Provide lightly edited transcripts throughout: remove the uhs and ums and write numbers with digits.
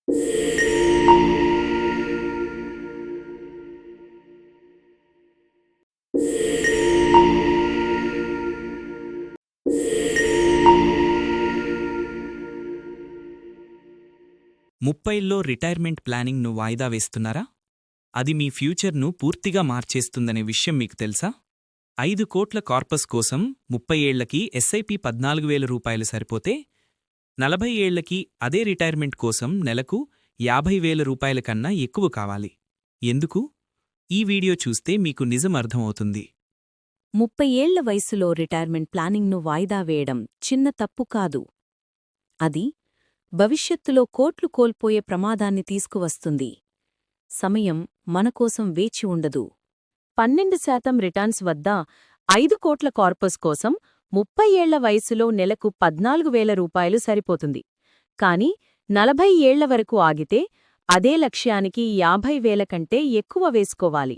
30లో retirement ప్లానింగ్ను వాయిదా వేస్తున్నారా? అది మీ ఫ్యూచర్ను పూర్తిగా మార్చేస్తుందనే విషయం మీకు తెలుసా? 5 కోట్ల కార్పస్ కోసం 30 ఏళ్లకి ఎస్ఐపి 14,000 రూపాయలు సరిపోతే 40 ఏళ్లకి అదే రిటైర్మెంట్ కోసం నెలకు 50,000 రూపాయల కన్నా ఎక్కువ కావాలి. ఎందుకు? ఈ వీడియో చూస్తే మీకు నిజం అర్థమవుతుంది. 30 ఏళ్ల వయసులో రిటైర్మెంట్ ప్లానింగ్ను వాయిదా వేయడం చిన్న తప్పు కాదు. అది భవిష్యత్తులో కోట్లు కోల్పోయే ప్రమాదాన్ని తీసుకువస్తుంది. సమయం మనకోసం వేచి ఉండదు. 12% రిటర్న్స్ వద్ద 5 కోట్ల కార్పస్ కోసం 30 ఏళ్ల వయసులో నెలకు 14,000 రూపాయలు సరిపోతుంది. కాని 40 ఏళ్ల వరకు ఆగితే అదే లక్ష్యానికి 50,000 కంటే ఎక్కువ వేసుకోవాలి.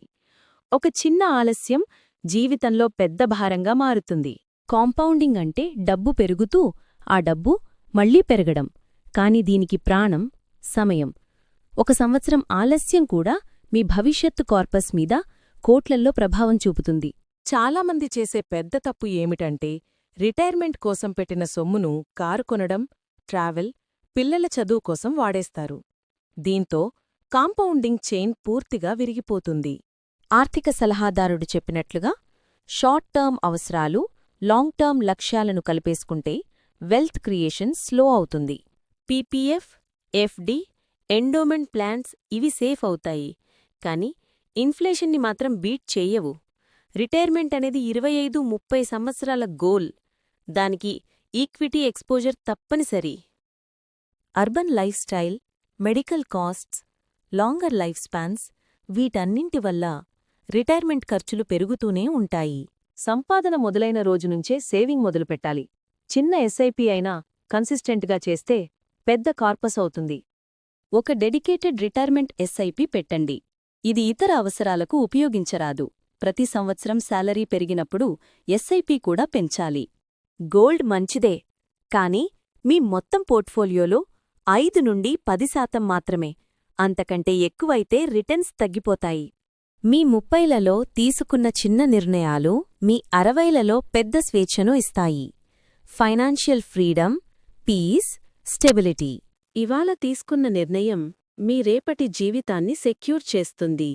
ఒక చిన్న ఆలస్యం జీవితంలో పెద్ద భారంగా మారుతుంది. కాంపౌండింగ్ అంటే డబ్బు పెరుగుతూ ఆ డబ్బు మళ్లీ పెరగడం. కాని దీనికి ప్రాణం, సమయం. 1 సంవత్సరం ఆలస్యం కూడా మీ భవిష్యత్తు కార్పస్ మీద కోట్లల్లో ప్రభావం చూపుతుంది. చాలామంది చేసే పెద్ద తప్పు ఏమిటంటే రిటైర్మెంట్ కోసం పెట్టిన సొమ్మును కారు కొనడం, ట్రావెల్, పిల్లల చదువు కోసం వాడేస్తారు. దీంతో కాంపౌండింగ్ చైన్ పూర్తిగా విరిగిపోతుంది. ఆర్థిక సలహాదారుడు చెప్పినట్లుగా షార్ట్ టర్మ్ అవసరాలు, లాంగ్ టర్మ్ లక్ష్యాలను కలిపేసుకుంటే వెల్త్ క్రియేషన్ స్లో అవుతుంది. పీపీఎఫ్, ఎఫ్డి, ఎండోమెంట్ ప్లాన్స్ ఇవి సేఫ్ అవుతాయి, కానీ ఇన్ఫ్లేషన్ని మాత్రం బీట్ చెయ్యవు. రిటైర్మెంట్ అనేది 25-30 సంవత్సరాల గోల్. దానికి ఈక్విటీ ఎక్స్పోజర్ తప్పనిసరి. Urban life style, medical costs, longer life spans వీటన్నింటి వల్ల రిటైర్మెంట్ ఖర్చులు పెరుగుతూనే ఉంటాయి. సంపాదన మొదలైన రోజునుంచే సేవింగ్ మొదలుపెట్టాలి. చిన్న ఎస్ఐపి అయినా కన్సిస్టెంట్గా చేస్తే పెద్ద కార్పస్ అవుతుంది. ఒక డెడికేటెడ్ రిటైర్మెంట్ ఎస్ఐపి పెట్టండి. ఇది ఇతర అవసరాలకు ఉపయోగించరాదు. ప్రతి సంవత్సరం శాలరీ పెరిగినప్పుడు ఎస్ఐపి కూడా పెంచాలి. గోల్డ్ మంచిదే, కానీ మీ మొత్తం పోర్ట్ఫోలియోలో 5-10% మాత్రమే. అంతకంటే ఎక్కువైతే రిటర్న్స్ తగ్గిపోతాయి. మీ 30లలో తీసుకున్న చిన్న నిర్ణయాలు మీ 60లలో పెద్ద స్వేచ్ఛను ఇస్తాయి. Financial freedom, peace, stability. ఇవాళ తీసుకున్న నిర్ణయం మీ రేపటి జీవితాన్ని సెక్యూర్ చేస్తుంది.